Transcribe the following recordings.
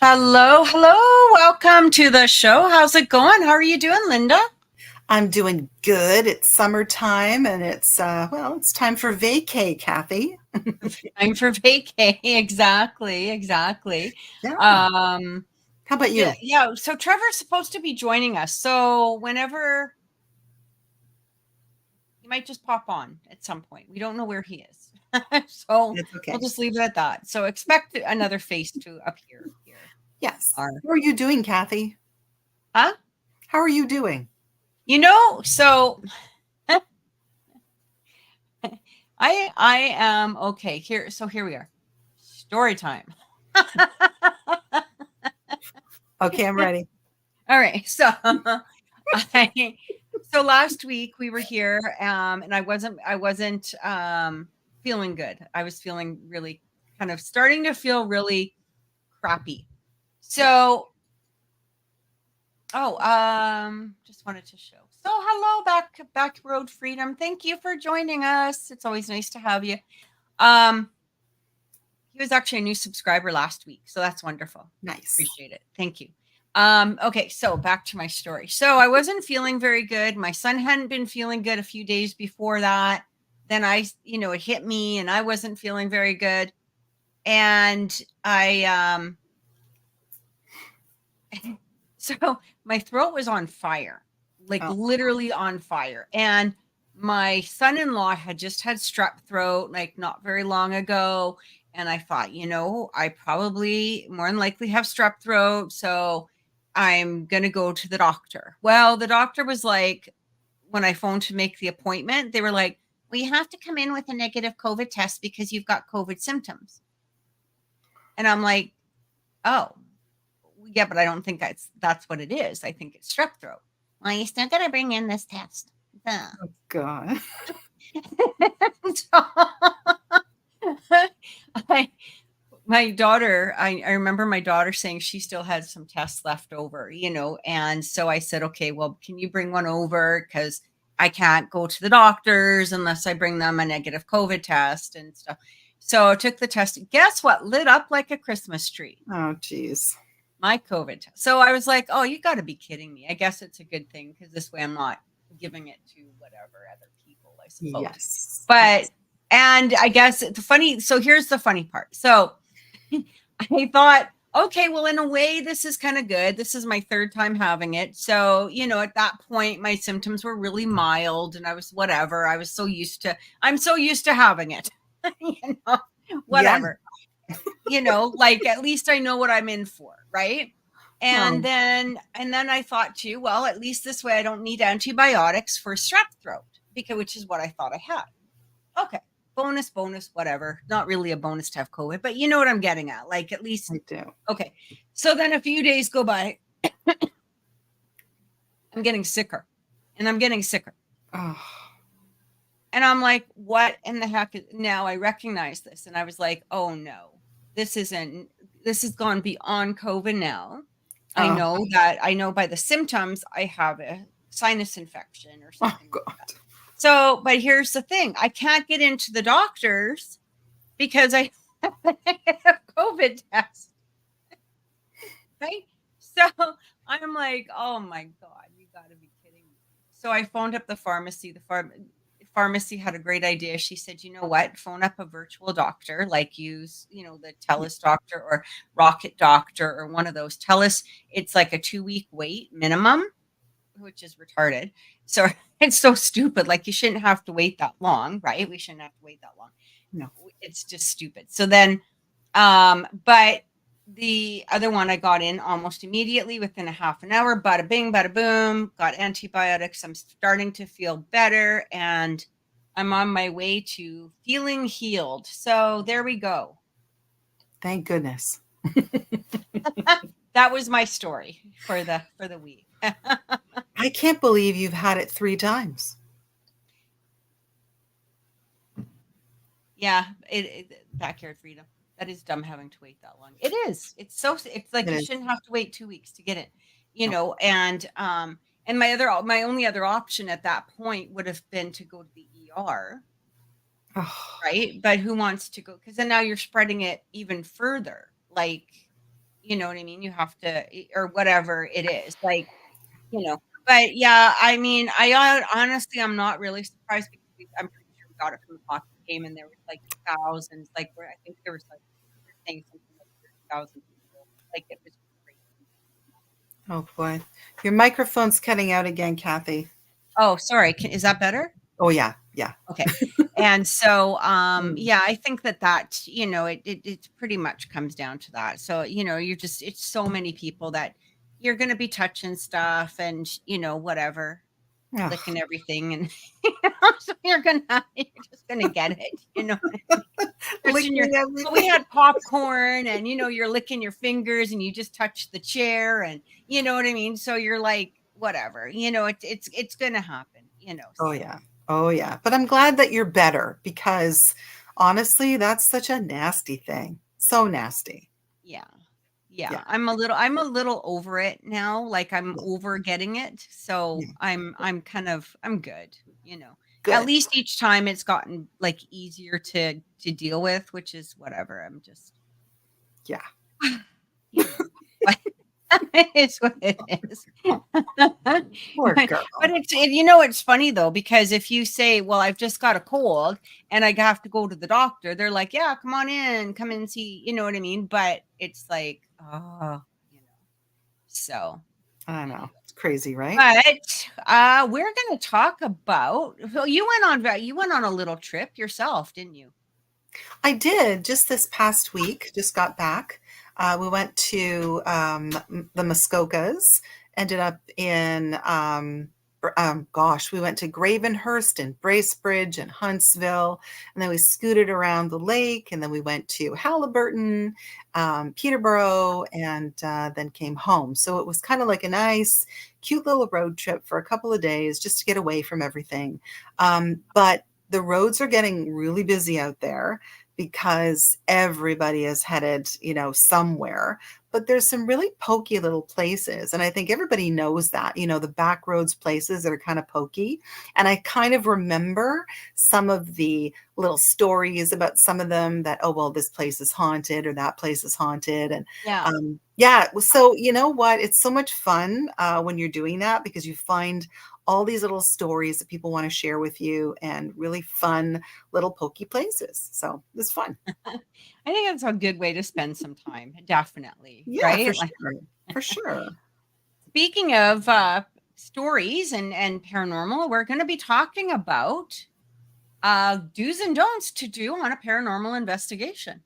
Hello, hello. Welcome to the show. How's it going? How are you doing, Lynda? I'm doing good. It's summertime and it's time for vacay, Kathy. Time for vacay. Exactly, exactly. Yeah. Um, How about yeah, you? yeah. So Trevor's supposed to be joining us. So whenever he might just pop on at some point. We don't know where he is. So It's we'll okay. just leave it at that. So expect another face to appear here. Yes. Our, How are you doing, Kathy? huh? How are you doing? So I am okay. Here we are. Story time. Okay, I'm ready. All right. I so last week we were here, and I wasn't feeling good. I was feeling really kind of starting to feel really crappy. Yeah. So, just wanted to show. So hello back Road Freedom. Thank you for joining us. It's always nice to have you. Um, he was actually a new subscriber last week, so that's wonderful. Nice. Appreciate it. Thank you. Okay, so back to my story. So I wasn't feeling very good. My son hadn't been feeling good a few days before that. Then it hit me and I wasn't feeling very good. And so my throat was on fire, like Oh, literally on fire. And my son-in-law had just had strep throat like not very long ago. And I thought, I probably more than likely have strep throat. So I'm going to go to the doctor. Well, the doctor was like, when I phoned to make the appointment, they were like, well, you have to come in with a negative COVID test because you've got COVID symptoms. And I'm like, oh, yeah, but I don't think that's what it is. I think it's strep throat. Well, you still got to bring in this test. Duh. God. So, I, my daughter, I remember my daughter saying she still had some tests left over, and so I said, okay, well, can you bring one over? Because I can't go to the doctors unless I bring them a negative COVID test and stuff. So I took the test. Guess what? Lit up like a Christmas tree. Oh, geez. My COVID test. So I was like, oh, you got to be kidding me. I guess it's a good thing because this way I'm not giving it to whatever other people, I suppose. Yes. But, Yes. and I guess so here's the funny part. So I thought, okay, well, in a way, this is kind of good. This is my third time having it. So, at that point, my symptoms were really mild and I was whatever. I'm so used to having it, you know, Yeah. whatever like at least I know what I'm in for, right? And Oh, then I thought too, well, at least this way I don't need antibiotics for strep throat, because which is what I thought I had. Okay. Bonus, whatever. Not really a bonus to have COVID, but you know what I'm getting at. Like at least I do. okay. So then a few days go by, I'm getting sicker. And I'm getting sicker. Oh, And I'm like, what in the heck now I recognize this. And I was like, oh no, this has gone beyond COVID now. oh, I know by the symptoms I have a sinus infection or oh, something like God. that. So, but here's the thing. I can't get into the doctors because I have a COVID test. Right? So I'm like, oh my God, you gotta be kidding me. So I phoned up the pharmacy. The pharmacy had a great idea. She said, you know what? Phone up a virtual doctor, like use, the TELUS doctor or Rocket doctor or one of those. TELUS, it's like a 2-week wait minimum, which is retarded. So it's so stupid. Like you shouldn't have to wait that long, right? We shouldn't have to wait that long. No. It's just stupid. So then, but the other one I got in almost immediately within a half an hour. Bada bing, bada boom. Got antibiotics. I'm starting to feel better, and I'm on my way to feeling healed. So there we go. Thank goodness. That was my story for the week. I can't believe you've had it 3 times. Yeah, backyard freedom. That is dumb having to wait that long. It is. It's like It you is. shouldn't have to wait 2 weeks to get it, No. and my only other option at that point would have been to go to the ER, Oh, right? But who wants to go? Because then now you're spreading it even further. Like, You know what I mean? You have to, or whatever it is, like, you know. But yeah, I mean, honestly, I'm not really surprised because I'm pretty sure we got it from the hockey game, and there was like thousands, like where I think there was like they're saying something like 30,000 people. Like it was crazy. Oh boy. Your microphone's cutting out again, Kathy. Oh, sorry. Is that better? Oh yeah, yeah. Okay. And so, Mm. yeah, I think that, it pretty much comes down to that. So, you're just, it's so many people that you're going to be touching stuff and, whatever, Ugh. licking everything. And, so you're just going to get it, touching Licking so we everything. had popcorn and, you're licking your fingers and you just touch the chair and, you know what I mean? So you're like, whatever, it's going to happen, Oh so. yeah. Oh yeah. But I'm glad that you're better because honestly, that's such a nasty thing. So nasty. Yeah. Yeah. Yeah. I'm a little over it now. Like I'm Yeah. over getting it. So Yeah. I'm good, At Good. least each time it's gotten like easier to deal with, which is whatever. I'm just, Yeah. but it's what it is. Poor But girl. it's funny though, because if you say, well, I've just got a cold and I have to go to the doctor, they're like, yeah, come in and see, you know what I mean? But it's like, oh, so I know. anyway. It's crazy, right? But we're gonna talk about, well, you went on a little trip yourself, didn't you? I did just this past week, just got back. We went to the Muskokas, ended up in, gosh, we went to Gravenhurst and Bracebridge and Huntsville, and then we scooted around the lake, and then we went to Halliburton, Peterborough, and then came home. So it was kind of like a nice, cute little road trip for a couple of days just to get away from everything. But the roads are getting really busy out there because everybody is headed, somewhere. But there's some really pokey little places. And I think everybody knows that, the back roads places that are kind of pokey. And I kind of remember some of the little stories about some of them that, oh, well, this place is haunted or that place is haunted. And Yeah. yeah, so you know what? It's so much fun when you're doing that because you find all these little stories that people want to share with you and really fun little pokey places. So it's fun. I think that's a good way to spend some time, definitely, Yeah, for right? Like, sure. For sure. speaking of stories and paranormal, we're going to be talking about do's and don'ts to do on a paranormal investigation.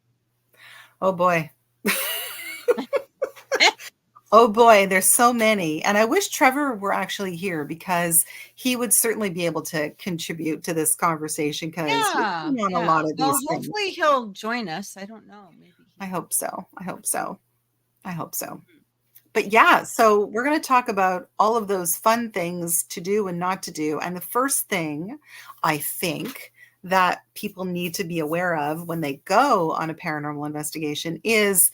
Oh boy. Oh boy, there's so many. And I wish Trevor were actually here because he would certainly be able to contribute to this conversation because he's Yeah, been on a yeah. lot of Well, these things. hopefully he'll join us. I don't know. Maybe I he hope so. I hope so. I hope so. will. But yeah, so we're going to talk about all of those fun things to do and not to do. And the first thing I think that people need to be aware of when they go on a paranormal investigation is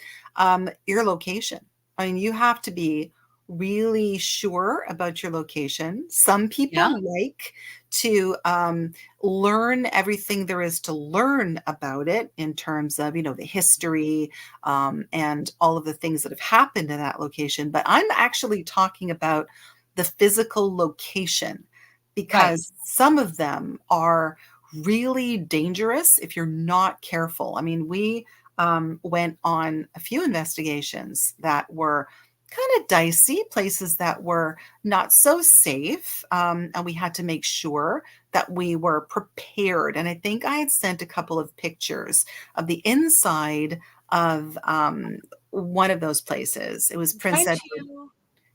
your location. I mean, you have to be really sure about your location. Some Yeah. people like to learn everything there is to learn about it in terms of, the history, and all of the things that have happened in that location. But I'm actually talking about the physical location Right. because some of them are really dangerous if you're not careful. I mean, we went on a few investigations that were kind of dicey, places that were not so safe. And we had to make sure that we were prepared. And I think I had sent a couple of pictures of the inside of one of those places. It was I'm Prince trying Edward. to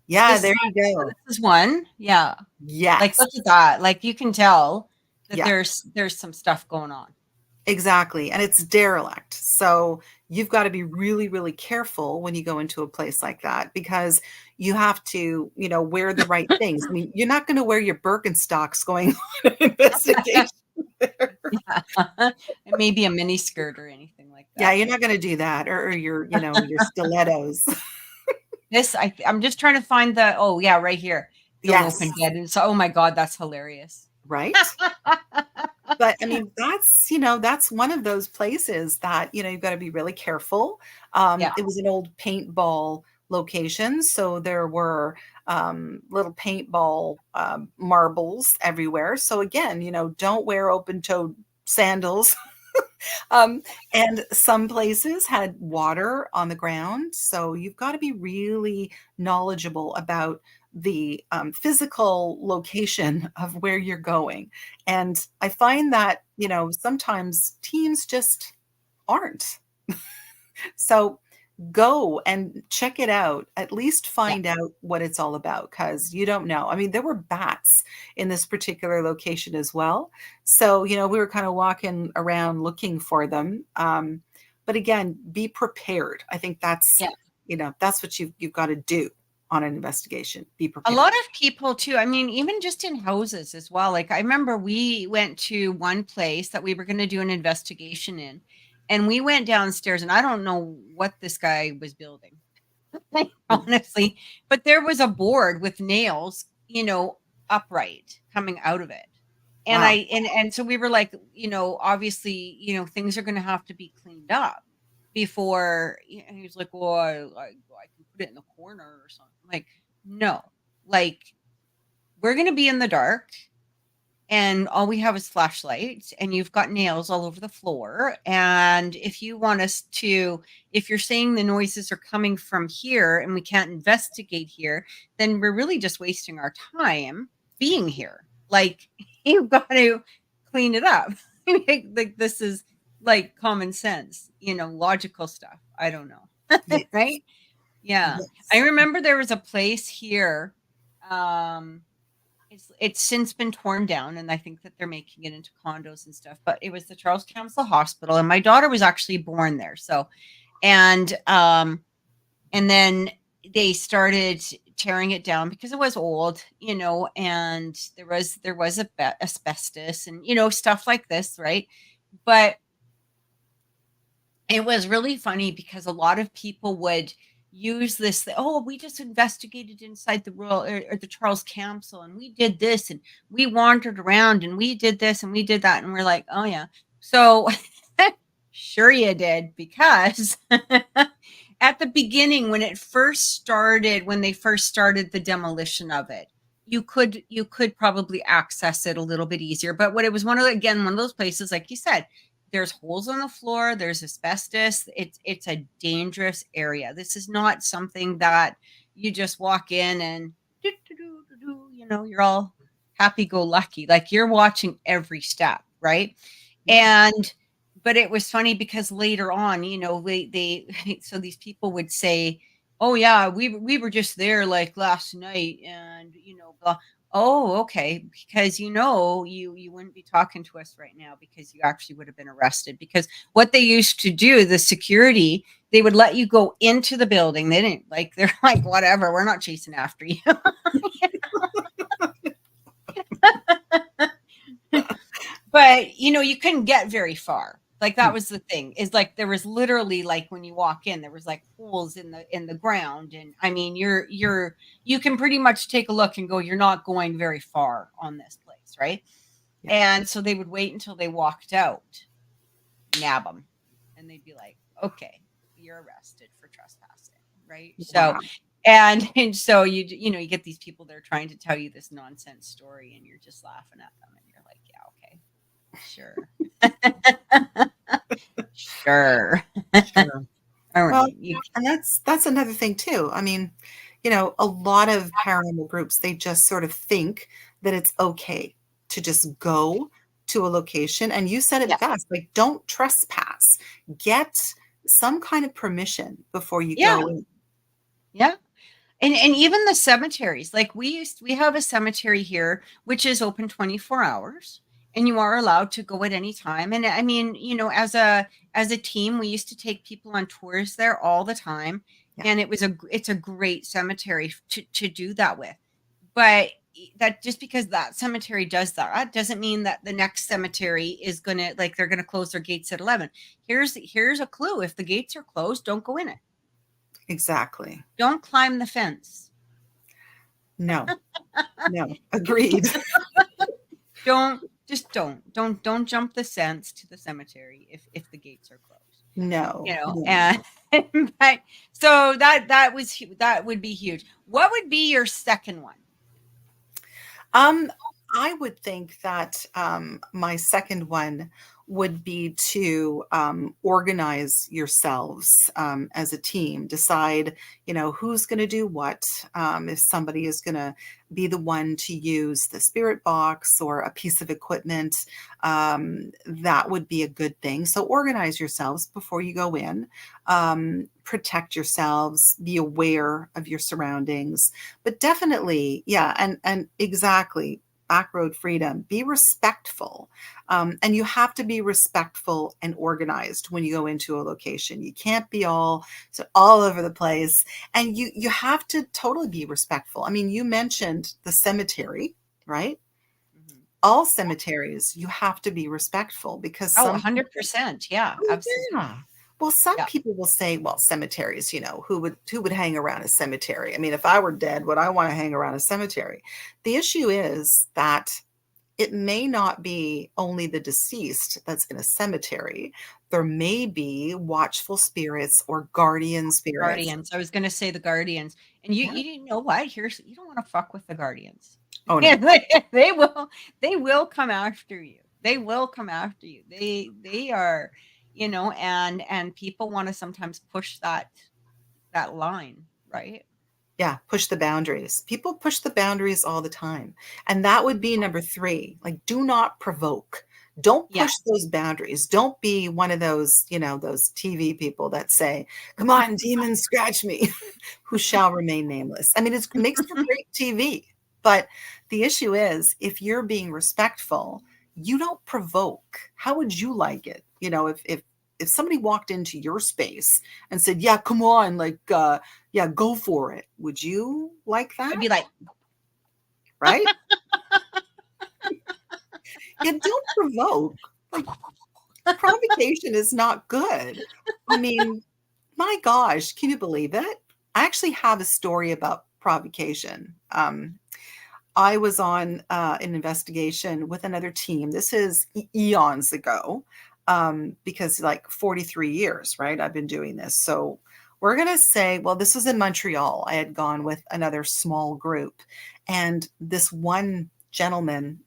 Yeah, this there you go. this is one. Yeah. Like Yes. look at that. Like you can tell that Yeah, there's some stuff going on. exactly. And it's derelict. So you've got to be really, really careful when you go into a place like that because you have to, wear the right things. I mean, you're not going to wear your Birkenstocks going on an investigation there. Yeah. And maybe a mini skirt or anything like Yeah, that. you're not going to do that or your stilettos. I'm just trying to find oh yeah, right here. Don't Yes, open bed. And so, oh my God, that's hilarious. right? But I mean, that's one of those places that, you've got to be really careful. Yeah. It was an old paintball location, so there were little paintball marbles everywhere. So again, don't wear open-toed sandals. Um, and some places had water on the ground, so you've got to be really knowledgeable about the physical location of where you're going. And I find that, sometimes teams just aren't. So go and check it out. At least Yeah. find out what it's all about, because you don't know. I mean, there were bats in this particular location as well. So, we were kind of walking around looking for them. But again, be prepared. I think Yeah. that's what you've got to do on an investigation. Be A lot prepared. of people too. I mean, even just in houses as well. Like I remember we went to one place that we were going to do an investigation in, and we went downstairs, and I don't know what this guy was building, honestly, but there was a board with nails, upright coming out of it. And Wow. and so we were like, obviously, things are going to have to be cleaned up before. And he was like, well, I can put it in the corner or something. Like, no, like we're going to be in the dark and all we have is flashlights and you've got nails all over the floor. And if you want us to, if you're saying the noises are coming from here and we can't investigate here, then we're really just wasting our time being here. Like you've got to clean it up. Like this is like common sense, logical stuff. I don't know. Yes. Right. Yeah. I Yes. remember there was a place here. Um, it's since been torn down, and I think that they're making it into condos and stuff. But it was the Charles Council Hospital, and my daughter was actually born there. So, and then they started tearing it down because it was old, and there was asbestos and stuff like this, right? But it was really funny because a lot of people would use this, oh, we just investigated inside the Royal or the Charles Council and we did this and we wandered around and we did this and we did that. And we're like, oh, yeah. So sure you did, because at the beginning, when they first started the demolition of it, you could probably access it a little bit easier. But what it was one of those places, like you said, there's holes on the floor, there's asbestos. It's a dangerous area. This is not something that you just walk in and you're all happy go lucky. Like you're watching every step, right? Yeah. And but it was funny because later on, they so these people would say, oh yeah, we were just there like last night and blah. Oh, okay. Because you wouldn't be talking to us right now because you actually would have been arrested. Because what they used to do, the security, they would let you go into the building. They didn't like, they're like, whatever, we're not chasing after you. But you couldn't get very far. Like that was the thing, is like there was literally, like when you walk in, there was like holes in the ground. And I mean, you can pretty much take a look and go, you're not going very far on this place, right? Yeah. And so they would wait until they walked out, nab them, and they'd be like, okay, you're arrested for trespassing, right? So Wow. and so you get these people that are trying to tell you this nonsense story and you're just laughing at them and you're like, yeah, okay, sure. Sure. Sure. All Well, right. and that's another thing too. I mean, a lot of paranormal groups, they just sort of think that it's okay to just go to a location. And you said Yeah. it best, like, don't trespass. Get some kind of permission before you Yeah. go in. Yeah. And even the cemeteries, like we have a cemetery here which is open 24 hours and you are allowed to go at any time. And I mean, as a team, we used to take people on tours there all the time. Yeah, And it's a great cemetery to do that with. But that just because that cemetery does that doesn't mean that the next cemetery is gonna, like, they're gonna close their gates at 11. Here's a clue: if the gates are closed, don't go in it. exactly. Don't climb the fence. No, no, agreed. Don't just don't jump the fence to the cemetery if the gates are closed. No, no. And but so that would be huge. What would be your second one? Um, I would think that my second one would be to organize yourselves as a team. Decide, who's going to do what. If somebody is going to be the one to use the spirit box or a piece of equipment, that would be a good thing. So organize yourselves before you go in. Protect yourselves. Be aware of your surroundings. But definitely, yeah, and exactly, backroad freedom. Be respectful, and you have to be respectful and organized when you go into a location. You can't be all over the place, and you have to totally be respectful. I mean, you mentioned the cemetery, right? Mhm. All cemeteries, you have to be respectful because Oh, some people. 100%. Yeah, Oh, absolutely. yeah. Well, some Yeah. people will say, well, cemeteries, who would hang around a cemetery? I mean, if I were dead, would I want to hang around a cemetery? The issue is that it may not be only the deceased that's in a cemetery. There may be watchful spirits or guardian spirits. Guardians. I was gonna say the Guardians. And you Yeah. you didn't know what? Here's you don't want to fuck with the Guardians. Oh, no. They will come after you. They will come after you. They are, and people want to sometimes push that line, right? Yeah, push the boundaries. People push the boundaries all the time. And that would be number 3. Like, do not provoke. Don't Yeah. push those boundaries. Don't be one of those, those TV people that say, "Come on, demon, scratch me," who shall remain nameless. I mean, it makes for great TV. But the issue is, if you're being respectful, you don't provoke. How would you like it? If somebody walked into your space and said, "Yeah, come on, like, yeah, go for it." Would you like I'd that? be like, Right? Yeah, don't provoke. Like, provocation is not good. I mean, my gosh, can you believe it? I actually have a story about provocation. I was on an investigation with another team. This is eons ago, because like 43 years, right? I've been doing this. So we're going to say, well, this was in Montreal. I had gone with another small group. And this one gentleman,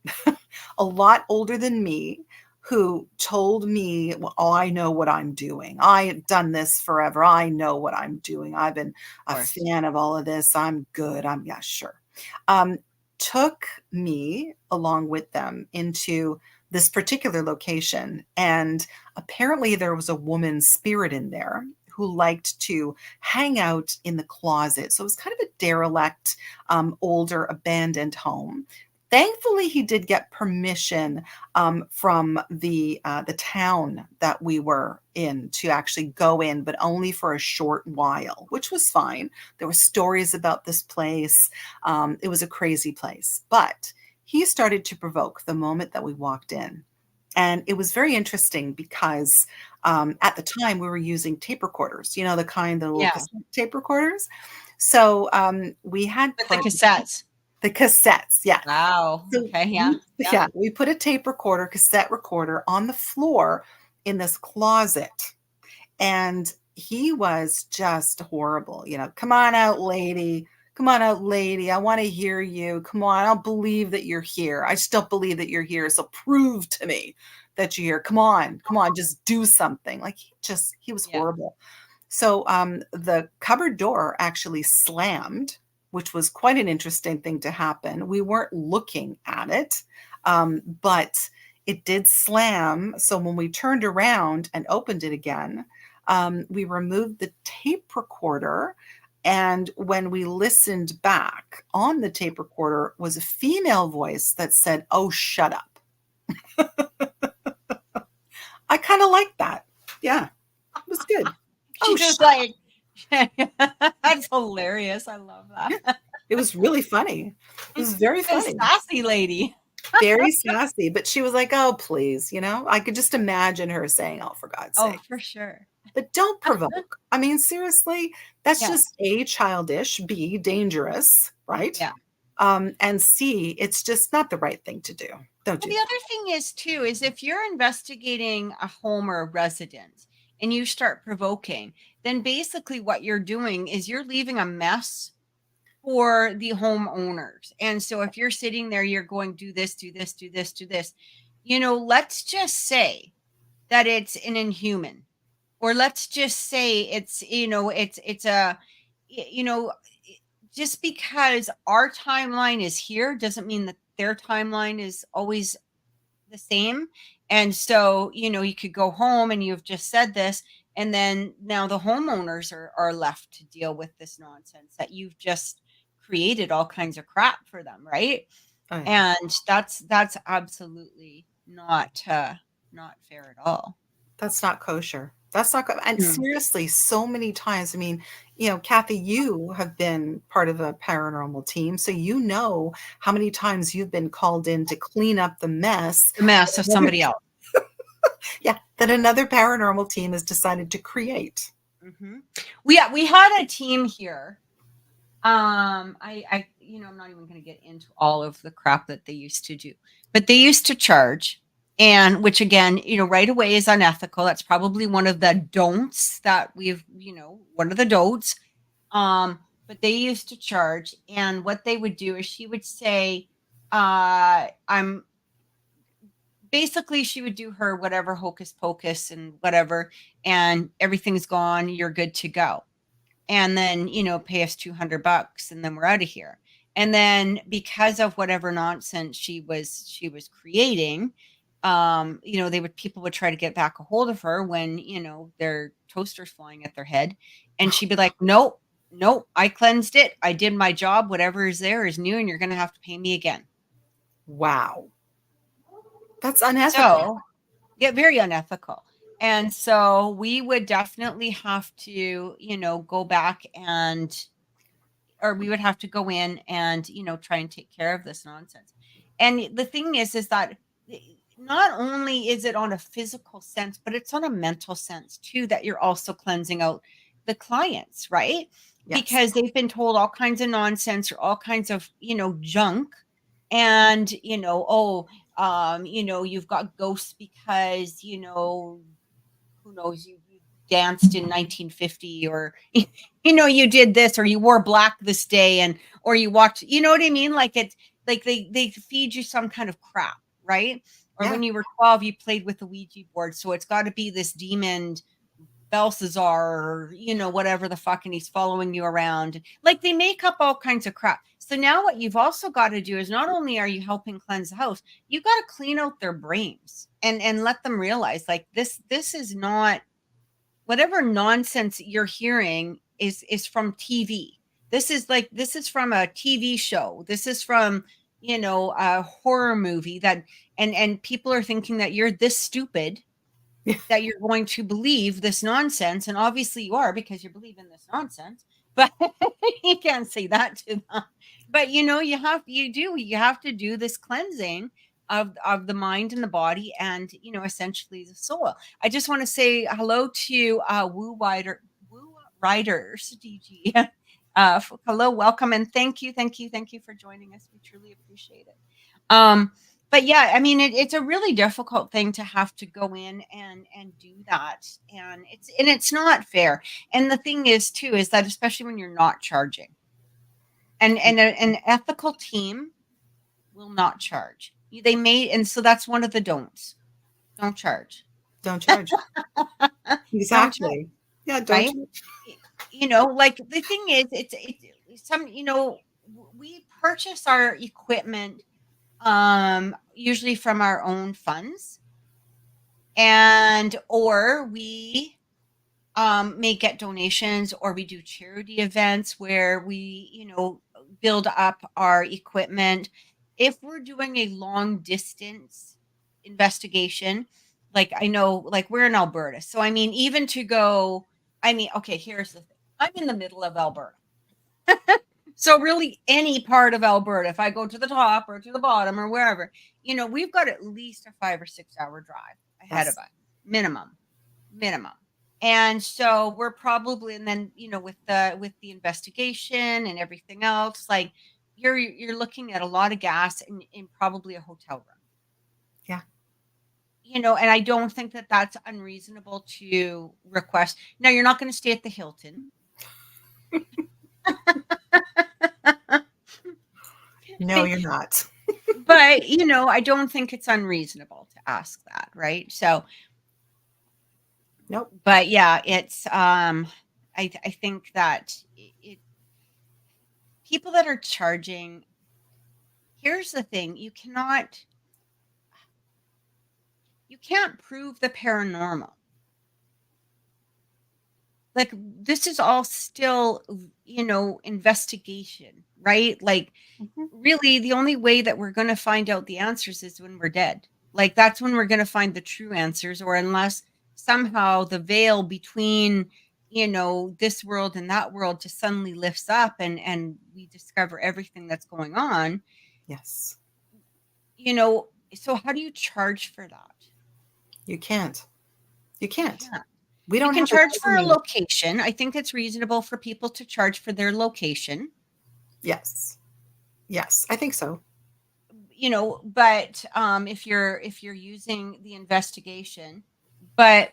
a lot older than me, who told me, well, "Oh, I know what I'm doing. I've done this forever. I know what I'm doing. I've been of a course. fan of all of this. I'm good. Yeah, sure." Um, Took me along with them into this particular location. And apparently, there was a woman spirit in there who liked to hang out in the closet. So it was kind of a derelict, older, abandoned home. Thankfully, he did get permission from the town that we were in to actually go in, but only for a short while, which was fine. There were stories about this place. It was a crazy place, but he started to provoke the moment that we walked in. And it was very interesting because at the time we were using tape recorders, the kind, the little Yeah. cassette tape recorders. So we had With the put cassettes. the cassettes, yeah. Wow. So Okay. Yeah. Yeah. we put a tape recorder, cassette recorder on the floor in this closet. And he was just horrible. "Come on out, lady. Come on out, lady. I want to hear you. Come on. I don't believe that you're here. I just don't believe that you're here. So prove to me that you're here. Come on. Come on. Just do something." Like, he was Yeah. horrible. So the cupboard door actually slammed, which was quite an interesting thing to happen. We weren't looking at it, but it did slam. So when we turned around and opened it again, we removed the tape recorder. And when we listened back on the tape recorder was a female voice that said, "Oh, shut up." I kind of like that. Yeah, it was good. "Oh, She's just shut up." like, that's hilarious. I love Yeah, that. it was really funny. It was very A funny. sassy lady. Very sassy, but she was like, "Oh, please," I could just imagine her saying, "Oh, for God's Oh, sake." for sure. But don't provoke. I mean, seriously, that's Yeah. just A, childish, B, dangerous, right? Yeah. and see it's just not the right thing to do. Don't Well, do the that. other thing is too, is if you're investigating a home or a residence and you start provoking, then basically what you're doing is you're leaving a mess for the homeowners. And so if you're sitting there, you're going, do this, do this, do this, do this, let's just say that it's an inhuman, or let's just say it's a, you know, just because our timeline is here doesn't mean that their timeline is always the same. And so, you could go home and you've just said this, and then now the homeowners are left to deal with this nonsense that you've just created all kinds of crap for them, right? Oh yeah. And that's absolutely not fair at all. That's not kosher. That's not and Mm. seriously, so many times, I mean, Kathy, you have been part of a paranormal team, so you know how many times you've been called in to clean up the mess. The mess of somebody else. Yeah, that another paranormal team has decided to create. Hmm. We had a team here. I'm not even going to get into all of the crap that they used to do, but they used to charge, and which again, right away is unethical. That's probably one of the don'ts that one of the don'ts. But they used to charge, and what they would do is she would say, I'm basically, she would do her whatever hocus pocus and whatever, and everything's gone. You're good to go. And then, pay us $200 and then we're out of here. And then because of whatever nonsense she was creating, people would try to get back a hold of her when, their toaster's flying at their head. And she'd be like, nope, nope, I cleansed it. I did my job. Whatever is there is new, and you're going to have to pay me again. Wow. That's unethical. So, yeah, very unethical. And so we would definitely have to, go back or we would have to go in and, try and take care of this nonsense. And the thing is that not only is it on a physical sense, but it's on a mental sense too, that you're also cleansing out the clients, right? Yes. Because they've been told all kinds of nonsense or all kinds of, junk. And, you've got ghosts because, who knows, you danced in 1950, or you did this, or you wore black this day, and or you watched, you know what I mean, like it's like they feed you some kind of crap, right? Or Yeah. when you were 12 you played with the Ouija board, so it's got to be this demon Belshazzar, or whatever the fuck, and he's following you around. Like, they make up all kinds of crap. So now what you've also got to do is, not only are you helping cleanse the house, you got to clean out their brains and let them realize, like, this is not whatever nonsense you're hearing is from TV. This is from a TV show. This is from a horror movie, that and people are thinking that you're this stupid that you're going to believe this nonsense, and obviously you are, because you believe in this nonsense. But you can't say that to them. But you have to do this cleansing of the mind and the body, and essentially the soul. I just want to say hello to Woo Riders DG. Hello, welcome, and thank you for joining us. We truly appreciate it. But yeah, I mean, it's a really difficult thing to have to go in and do that, and it's not fair. And the thing is too, is that especially when you're not charging, and an ethical team will not charge. They may, and so that's one of the don'ts. Don't charge. Don't charge. Don't charge, Exactly. Yeah, don't right? charge. Like, the thing is, it's some, we purchase our equipment usually from our own funds, and or we may get donations, or we do charity events where we build up our equipment. If we're doing a long distance investigation, like, I know, like, we're in Alberta, so I mean, even to go, I mean, okay, here's the thing, I'm in the middle of Alberta. So really, any part of Alberta, if I go to the top or to the bottom or wherever, we've got at least a 5 or 6 hour drive ahead Yes. of us, minimum. And so we're probably, and then with the investigation and everything else, like, you're looking at a lot of gas in probably a hotel room. Yeah. And I don't think that that's unreasonable to request. Now, you're not going to stay at the Hilton. No, you're not. But, I don't think it's unreasonable to ask that, right? So, Nope. but yeah, it's, I think that people that are charging, here's the thing, you can't prove the paranormal. Like, this is all still, investigation, right? Like, really, the only way that we're going to find out the answers is when we're dead. Like, that's when we're going to find the true answers, or unless somehow the veil between, this world and that world just suddenly lifts up and we discover everything that's going on. Yes. So how do you charge for that? You can't. You can't. Yeah. We You don't can have charge for a location. I think it's reasonable for people to charge for their location. Yes. Yes, I think so. But if you're using the investigation, but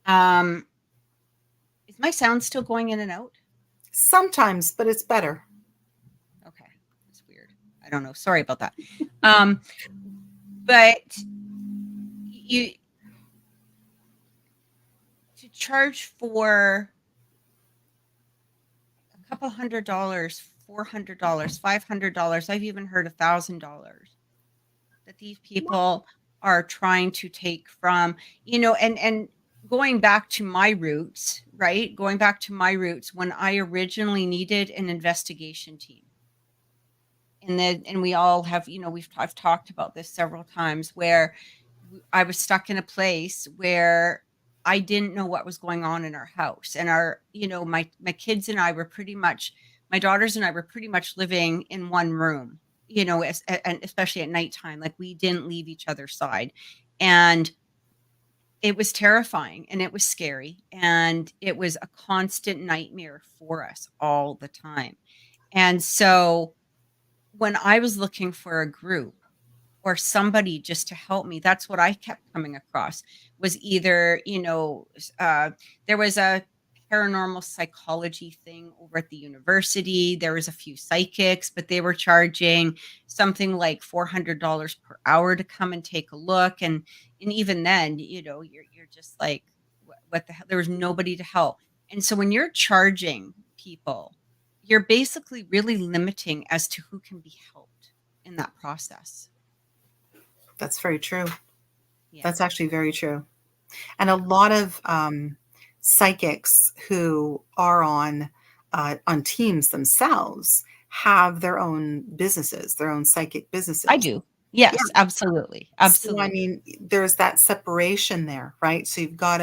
is my sound still going in and out? Sometimes, but it's better. Okay, that's weird. I don't know. Sorry about that. But you to charge for a couple $100, $400, $500. I've even heard $1,000 that these people are trying to take from, and going back to my roots, right? Going back to my roots when I originally needed an investigation team. And we all have, I've talked about this several times, where I was stuck in a place where I didn't know what was going on in our house. And my kids and I were pretty much, my daughters and I were pretty much living in one room, and especially at nighttime, like we didn't leave each other's side. And it was terrifying and it was scary. And it was a constant nightmare for us all the time. And so when I was looking for a group or somebody just to help me, that's what I kept coming across, was either, there was a paranormal psychology thing over at the university. There was a few psychics, but they were charging something like $400 per hour to come and take a look. And even then, you're just like, what the hell? There was nobody to help. And so when you're charging people, you're basically really limiting as to who can be helped in that process. That's very true. Yeah. That's actually very true. And a lot of psychics who are on teams themselves have their own businesses, their own psychic businesses. I do. Yes, yeah. Absolutely. Absolutely. So, I mean, there's that separation there, right? So you've got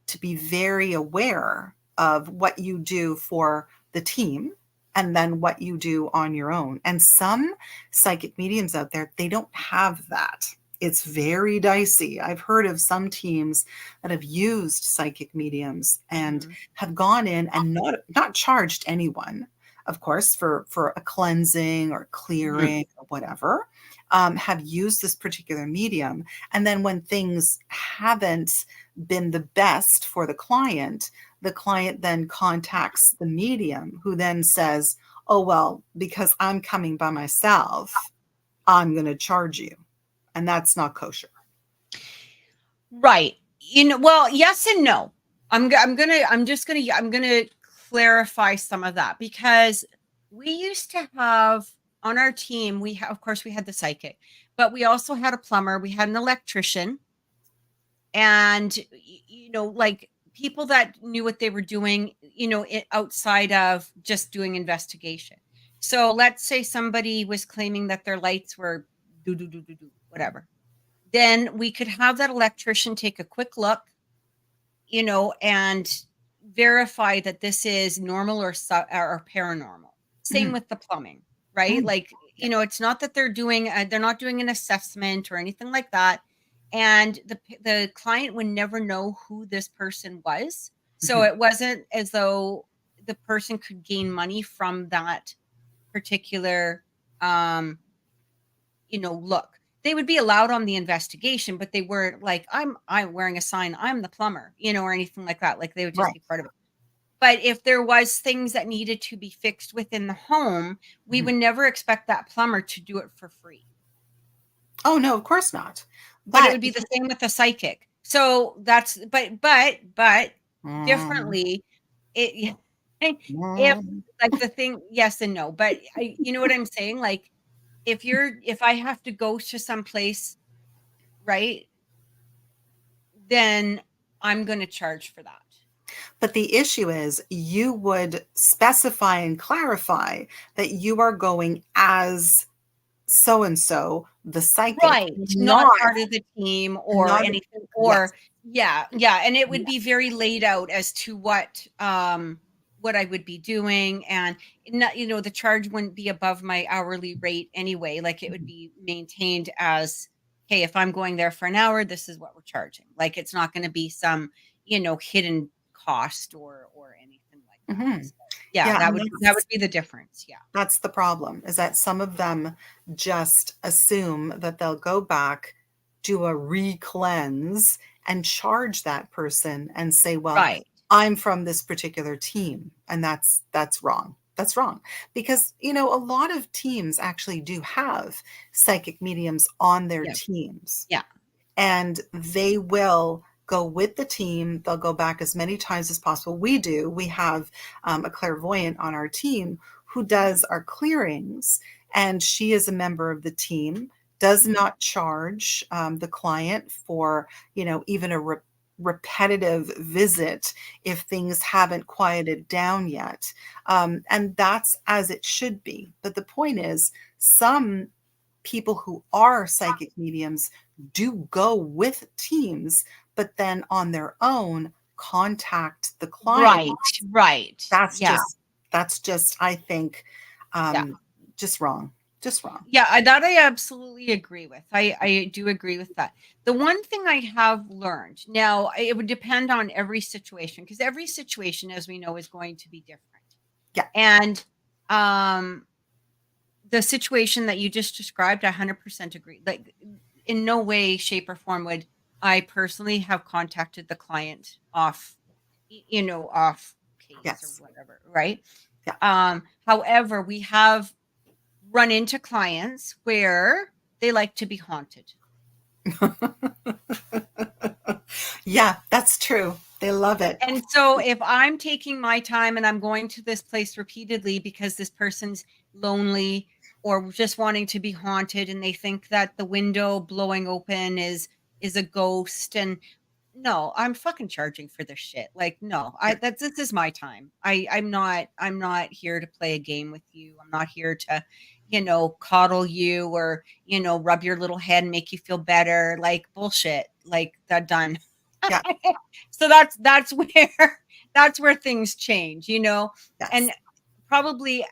to be very aware of what you do for the team and then what you do on your own. And some psychic mediums out there, they don't have that. It's very dicey. I've heard of some teams that have used psychic mediums and have gone in and not charged anyone, of course, for a cleansing or clearing or whatever, have used this particular medium. And then when things haven't been the best for the client then contacts the medium, who then says, oh, well, because I'm coming by myself, I'm going to charge you. And that's not kosher. Right. Well, yes and no. I'm going to clarify some of that, because we used to have on our team, of course we had the psychic, but we also had a plumber, we had an electrician, and, like people that knew what they were doing, outside of just doing investigation. So let's say somebody was claiming that their lights were whatever. Then we could have that electrician take a quick look, and verify that this is normal or paranormal. Same with the plumbing, right? Like, it's not that they're not doing an assessment or anything like that. And the client would never know who this person was. So it wasn't as though the person could gain money from that particular, look. They would be allowed on the investigation, but they weren't like, I'm wearing a sign, I'm the plumber, or anything like that. Like they would just Right. be part of it. But if there was things that needed to be fixed within the home, we Mhm. would never expect that plumber to do it for free. Oh, no, of course not. But it But would be the same with the psychic. So that's but Mm, differently, it if mm. like the thing, yes and no. But you know what I'm saying? Like if I have to go to some place, right, then I'm gonna charge for that. But the issue is you would specify and clarify that you are going as so and so, the psychic, Right, not not part of the team or not a anything, yes. or yeah, and it would Yeah. be very laid out as to what I would be doing, and not, the charge wouldn't be above my hourly rate anyway. Like it would Mhm. be maintained as, hey, if I'm going there for an hour, this is what we're charging. Like it's not going to be some, hidden cost or anything like that. Mhm. So, yeah, Yeah, that and would be the difference. Yeah. that's the problem, is that some of them just assume that they'll go back, do a re-cleanse, and charge that person and say, "Well, Right. I'm from this particular team," and that's wrong. That's wrong. Because, a lot of teams actually do have psychic mediums on their Yeah. teams. Yeah. And they will go with the team. They'll go back as many times as possible. We do. We have a clairvoyant on our team who does our clearings, and she is a member of the team. Does Mhm. not charge the client for even a repetitive visit if things haven't quieted down yet, and that's as it should be. But the point is, some people who are psychic mediums do go with teams, but then on their own contact the client. Right, right. That's Yeah, just that's just I think yeah. just wrong. Just wrong. Yeah, that I absolutely agree with. I do agree with that. The one thing I have learned now, it would depend on every situation because every situation, as we know, is going to be different. Yeah. And um, the situation that you just described, I 100% agree. Like, in no way, shape, or form would I personally have contacted the client off, off case or Yes. whatever, right? Yeah. However, we have run into clients where they like to be haunted. Yeah, that's true. They love it. And so if I'm taking my time and I'm going to this place repeatedly because this person's lonely or just wanting to be haunted and they think that the window blowing open is a ghost, and no, I'm fucking charging for this shit. Like, no, Yeah. this is my time. I'm not here to play a game with you. I'm not here to, coddle you or, rub your little head and make you feel better. Like bullshit. Like that done. Yeah. So that's where that's where things change, Yes. and probably,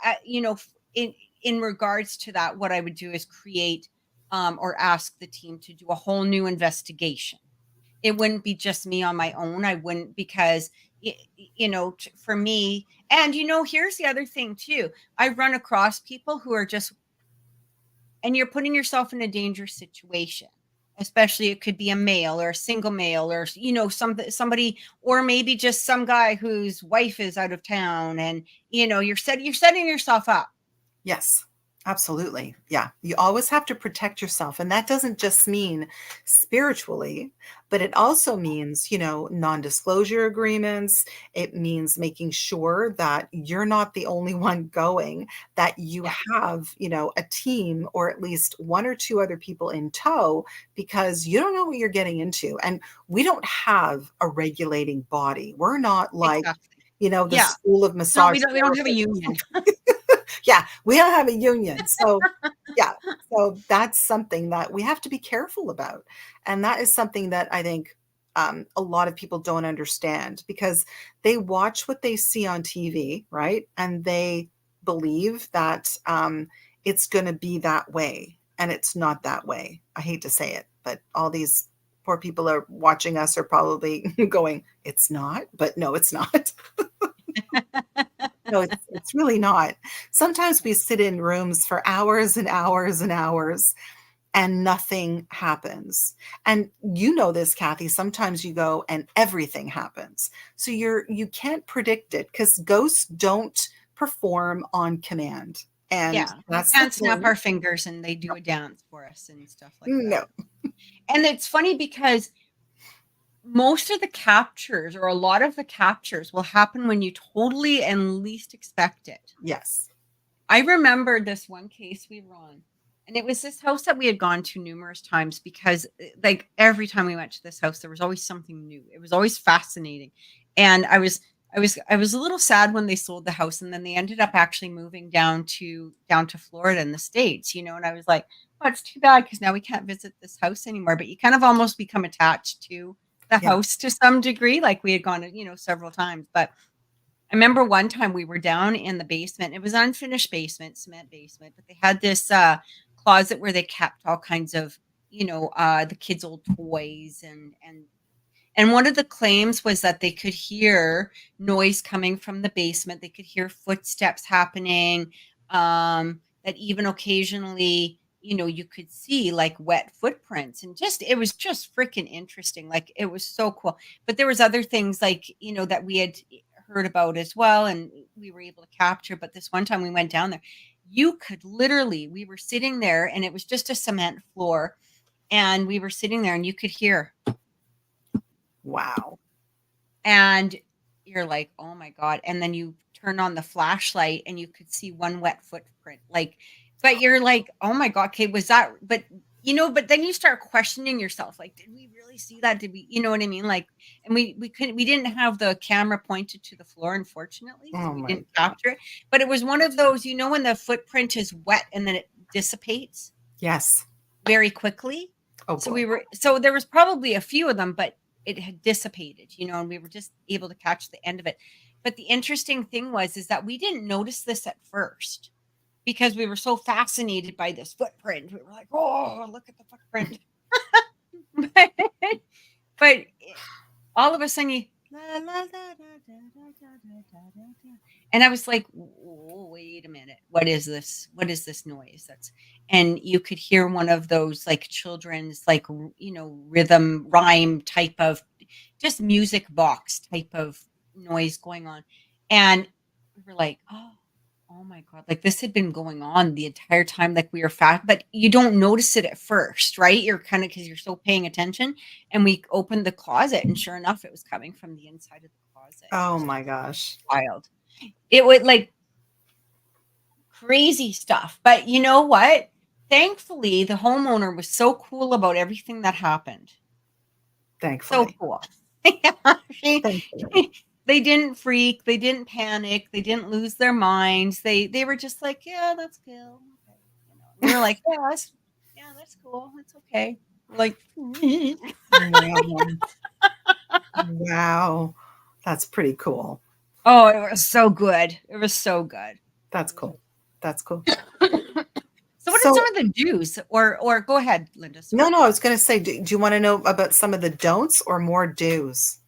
in regards to that, what I would do is create, or ask the team to do a whole new investigation. It wouldn't be just me on my own. I wouldn't, because for me, and here's the other thing too. I run across people who are just, and you're putting yourself in a dangerous situation, especially it could be a male or a single male, or somebody, or maybe just some guy whose wife is out of town, and you're setting yourself up. Yes, absolutely. Yeah. You always have to protect yourself. And that doesn't just mean spiritually, but it also means, non disclosure agreements. It means making sure that you're not the only one going, that you Yeah, have, a team or at least one or two other people in tow, because you don't know what you're getting into. And we don't have a regulating body. We're not like, exactly. the Yeah, school of no, massage we don't have a therapists. union. Yeah, we don't have a union. So, yeah, so that's something that we have to be careful about. And that is something that I think a lot of people don't understand, because they watch what they see on TV, right? And they believe that it's going to be that way. And it's not that way. I hate to say it, but all these poor people are watching us are probably going, it's not, but no, it's not. No, it's really not. Sometimes we sit in rooms for hours and hours and hours and nothing happens. And you know this, Kathy, sometimes you go and everything happens. So you can't predict it because ghosts don't perform on command. And Yeah, we that's the can't snap thing. our fingers and they do a dance for us and stuff like No. that. And it's funny because most of the captures or a lot of the captures will happen when you totally and least expect it. Yes. I remember this one case we were on, and it was this house that we had gone to numerous times because, like, every time we went to this house, there was always something new. It was always fascinating, and I was a little sad when they sold the house, and then they ended up actually moving down to Florida in the States, and I was like, oh, it's too bad because now we can't visit this house anymore. But you kind of almost become attached to the Yeah. house to some degree, like we had gone, several times, but I remember one time we were down in the basement. It was unfinished basement, cement basement, but they had this closet where they kept all kinds of, the kids' old toys and one of the claims was that they could hear noise coming from the basement. They could hear footsteps happening. That even occasionally, you could see like wet footprints and it was just freaking interesting. Like it was so cool. But there was other things like, that we had heard about as well and we were able to capture. But this one time we went down there, we were sitting there and it was just a cement floor and we were sitting there and you could hear. Wow. And you're like, oh my God. And then you turn on the flashlight and you could see one wet footprint. But you're like, oh my God, okay, was that, but then you start questioning yourself. Like, did we really see that? Did we, you know what I mean? Like, and we didn't have the camera pointed to the floor, unfortunately. So Oh we my didn't God. capture it. But it was one of those, when the footprint is wet and then it dissipates Yes. very quickly. Oh boy. So there was probably a few of them, but it had dissipated, and we were just able to catch the end of it. But the interesting thing is that we didn't notice this at first because we were so fascinated by this footprint. We were like, oh, look at the footprint. but all of a sudden you la, la, la, and I was like, wait a minute, what is this noise? And you could hear one of those like children's like rhythm rhyme type of just music box type of noise going on, and we were like, oh my God, like this had been going on the entire time, like we were fat, but you don't notice it at first, right? You're kind of, because you're so paying attention. And we opened the closet and sure enough, it was coming from the inside of the closet. Oh my gosh. Wild. It would like crazy stuff. But you know what? Thankfully, the homeowner was so cool about everything that happened. So Thankfully. cool. Thankfully. They didn't freak, they didn't panic, they didn't lose their minds. They were just like, yeah, that's cool. Okay. We were like, that's cool. That's okay. We're like, Wow. Wow. That's pretty cool. oh, it was so good. It was so good. That's cool. That's cool. So what are some of the do's or go ahead, Lynda? No, I was going to say, do you want to know about some of the don'ts or more do's?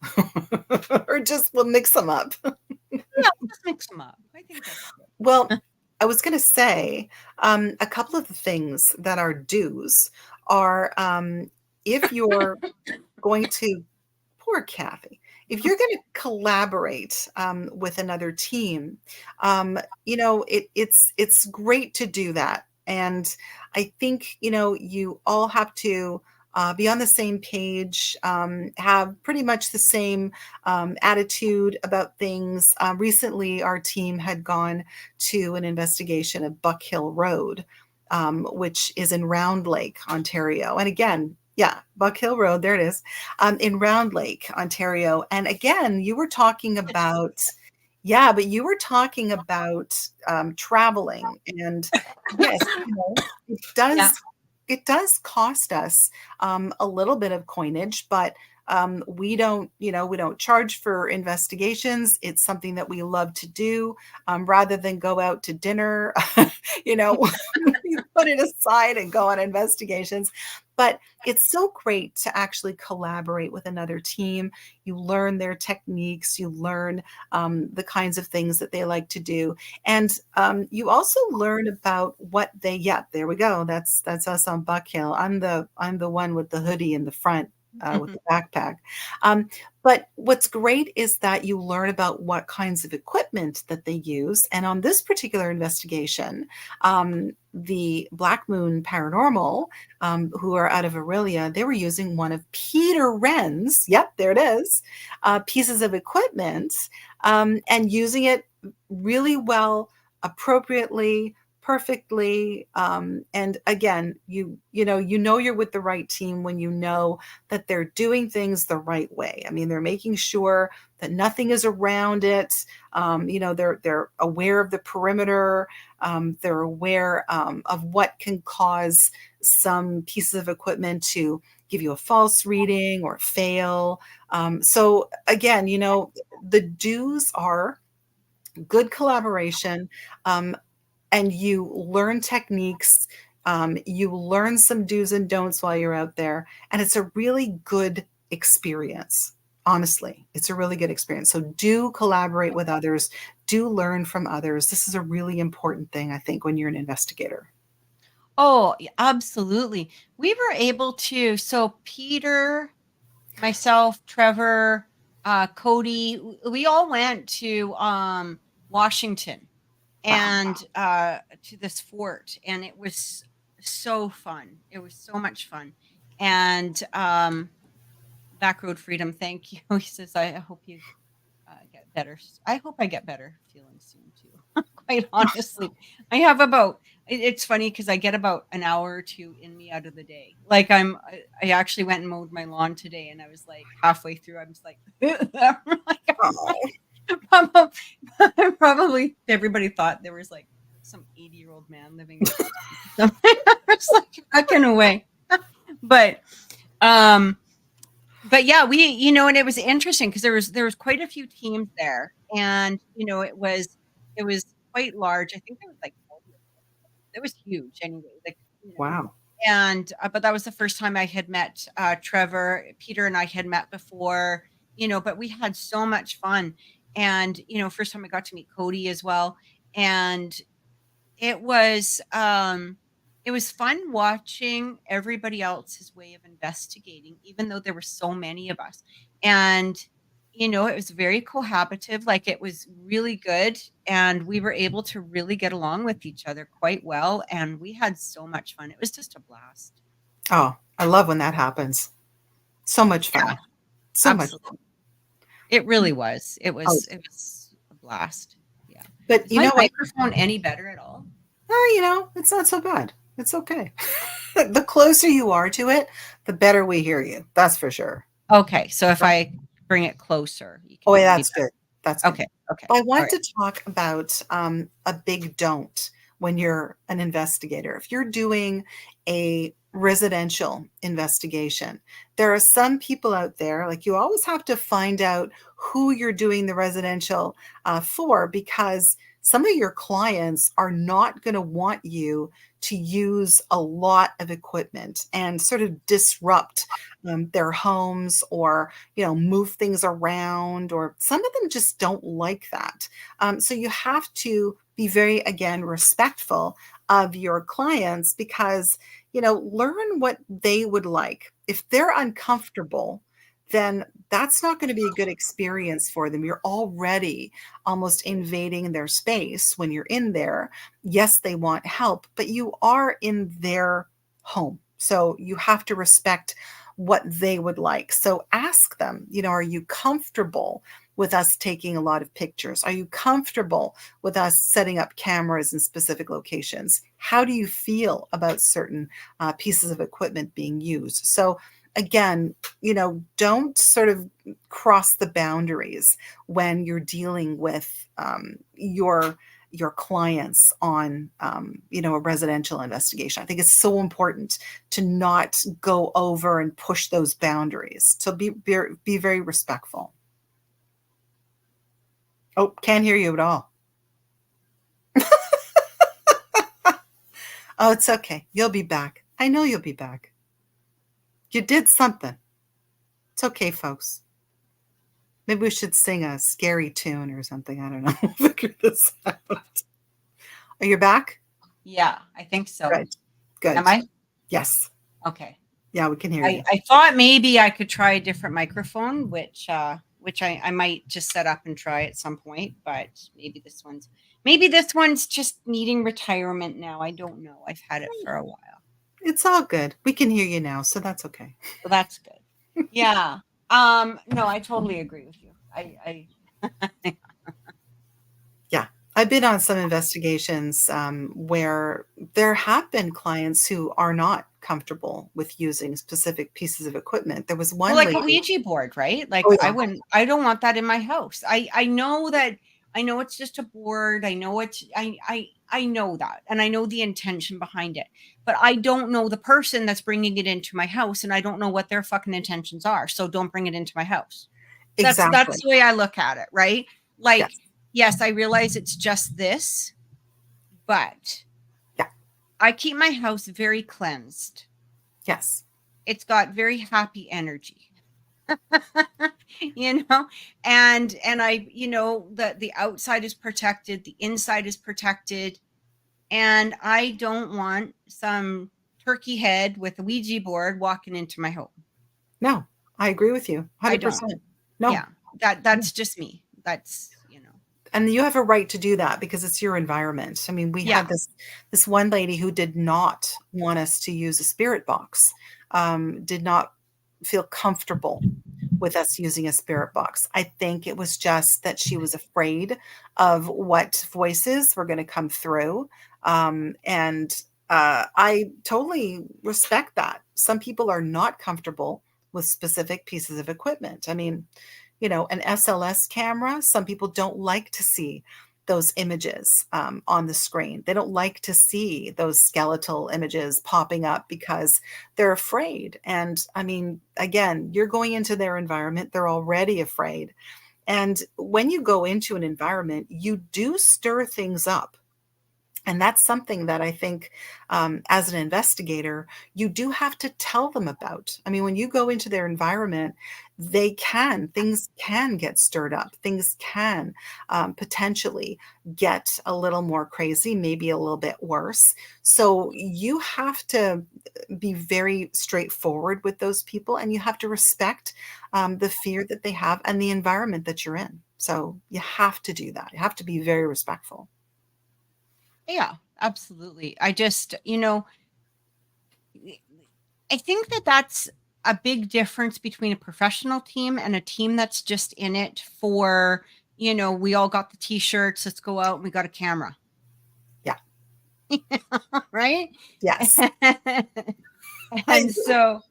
Or just we'll mix them up? Yeah, let's mix them up. I think that's good. Well, I was going to say a couple of the things that are do's are if you're going to, poor Kathy, if you're going to collaborate with another team, it's great to do that. And I think, you all have to be on the same page, have pretty much the same attitude about things. Recently, our team had gone to an investigation at Buck Hill Road, which is in Round Lake, Ontario. And again, yeah, Buck Hill Road, there it is, in Round Lake, Ontario. And again, you were talking about, but you were talking about traveling. And yes, it does. It does cost us a little bit of coinage, but we don't charge for investigations. It's something that we love to do rather than go out to dinner, you put it aside and go on investigations. But it's so great to actually collaborate with another team. You learn their techniques, you learn the kinds of things that they like to do, and you also learn about what they. Yeah, there we go. That's us on Buck Hill. I'm the one with the hoodie in the front. With the backpack. Um, but what's great is that you learn about what kinds of equipment that they use. And on this particular investigation, the Black Moon Paranormal, who are out of Aurelia, they were using one of Peter Wren's, yep, there it is, pieces of equipment, and using it really well, appropriately, perfectly. And again, you know you're with the right team when you know that they're doing things the right way. I mean, they're making sure that nothing is around it. They're aware of the perimeter. They're aware of what can cause some pieces of equipment to give you a false reading or fail. So again, the do's are good collaboration, and you learn techniques. You learn some do's and don'ts while you're out there, and it's a really good experience. Honestly, it's a really good experience. So do collaborate with others, do learn from others. This is a really important thing, I think, when you're an investigator. Oh, absolutely. We were able to, so Peter, myself, Trevor, Cody, we all went to Washington Wow. and to this fort, and it was so fun. It was so much fun. And Back Road Freedom, thank you. He says, I hope you get better. I hope I get better feeling soon too. Quite honestly, I have about. It's funny because I get about an hour or two in me out of the day. Like I actually went and mowed my lawn today, and I was like halfway through. I'm just like, Oh, probably everybody thought there was like some 80-year-old man living in something. I was like fucking away, but um but yeah, and it was interesting because there was quite a few teams there, and it was quite large. I think there was like it was huge anyway, wow. and but that was the first time I had met Trevor. Peter and I had met before, but we had so much fun, and first time I got to meet Cody as well, and it was it was fun watching everybody else's way of investigating, even though there were so many of us. And it was very cohabitive, like it was really good, and we were able to really get along with each other quite well, and we had so much fun. It was just a blast. Oh, I love when that happens. So much Yeah, fun. So much fun. absolutely. It really was. It Oh, was it was a blast. Yeah. but Is you my know what? microphone any better at all? Oh, it's not so bad. It's okay. The closer you are to it, the better we hear you. That's for sure. Okay, so if I bring it closer, you Oh, can yeah, hear me that's good. That's better. good. Okay, okay. I All want right. to talk about a big don't when you're an investigator. If you're doing a residential investigation, there are some people out there, like you always have to find out who you're doing the residential for, because some of your clients are not going to want you to use a lot of equipment and sort of disrupt their homes, or move things around, or some of them just don't like that. So you have to be very, again, respectful of your clients, because learn what they would like. If they're uncomfortable, then that's not going to be a good experience for them. You're already almost invading their space when you're in there. Yes, they want help, but you are in their home, so you have to respect what they would like. So ask them, are you comfortable with us taking a lot of pictures? Are you comfortable with us setting up cameras in specific locations? How do you feel about certain pieces of equipment being used? So again, don't sort of cross the boundaries when you're dealing with your clients on a residential investigation. I think it's so important to not go over and push those boundaries. So be very respectful. Oh, can't hear you at all. Oh, it's okay. You'll be back. I know you'll be back. You did something. It's okay, folks. Maybe we should sing a scary tune or something. I don't know. We'll figure this out. Are you back? Yeah, I think so. Good. Good. Am I? Yes. Okay. Yeah, we can hear you. I thought maybe I could try a different microphone, which I might just set up and try at some point, but maybe this one's just needing retirement now. I don't know. I've had it for a while. It's all good. We can hear you now, so that's okay. So that's good. Yeah. No, I totally agree with you. I Yeah. I've been on some investigations where there have been clients who are not comfortable with using specific pieces of equipment. There was well, one like a lady. Ouija board, right? Like Oh, yeah. I don't want that in my house. I know that I know it's just a board. I know I know that. And I know the intention behind it. But I don't know the person that's bringing it into my house and I don't know what their fucking intentions are. So don't bring it into my house. That's Exactly. the way I look at it, right? Like, Yes. yes, I realize it's just this, but Yeah. I keep my house very cleansed. Yes. It's got very happy energy. you know, and I, the outside is protected, the inside is protected, and I don't want some turkey head with a Ouija board walking into my home. No, I agree with you. I don't. 100%. No. Yeah, that's just me. That's. And you have a right to do that because it's your environment. I mean, we Yeah. had this one lady who did not want us to use a spirit box, did not feel comfortable with us using a spirit box. I think it was just that she was afraid of what voices were going to come through. And I totally respect that. Some people are not comfortable with specific pieces of equipment. I mean, an SLS camera, some people don't like to see those images on the screen. They don't like to see those skeletal images popping up because they're afraid. And I mean, again, you're going into their environment, they're already afraid. And when you go into an environment, you do stir things up. And that's something that I think, as an investigator, you do have to tell them about. I mean, when you go into their environment, things can get stirred up. Things can potentially get a little more crazy, maybe a little bit worse. So you have to be very straightforward with those people, and you have to respect the fear that they have and the environment that you're in. So you have to do that. You have to be very respectful. Yeah, absolutely. I just, I think that that's a big difference between a professional team and a team that's just in it for, we all got the t-shirts, let's go out and we got a camera. Yeah. Right? Yes. And so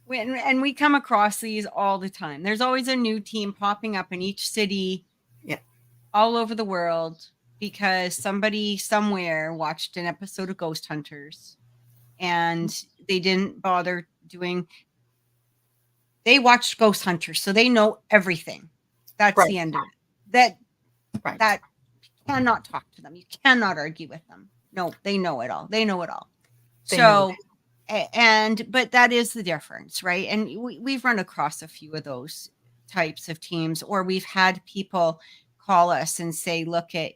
we come across these all the time. There's always a new team popping up in each city, all over the world, because somebody somewhere watched an episode of Ghost Hunters and they didn't bother they watched Ghost Hunters, so they know everything. That's right. the end of it. That cannot talk to them. You cannot argue with them. No, they know it all. They know it all. But that is the difference, right? And we've run across a few of those types of teams, or we've had people call us and say, look at,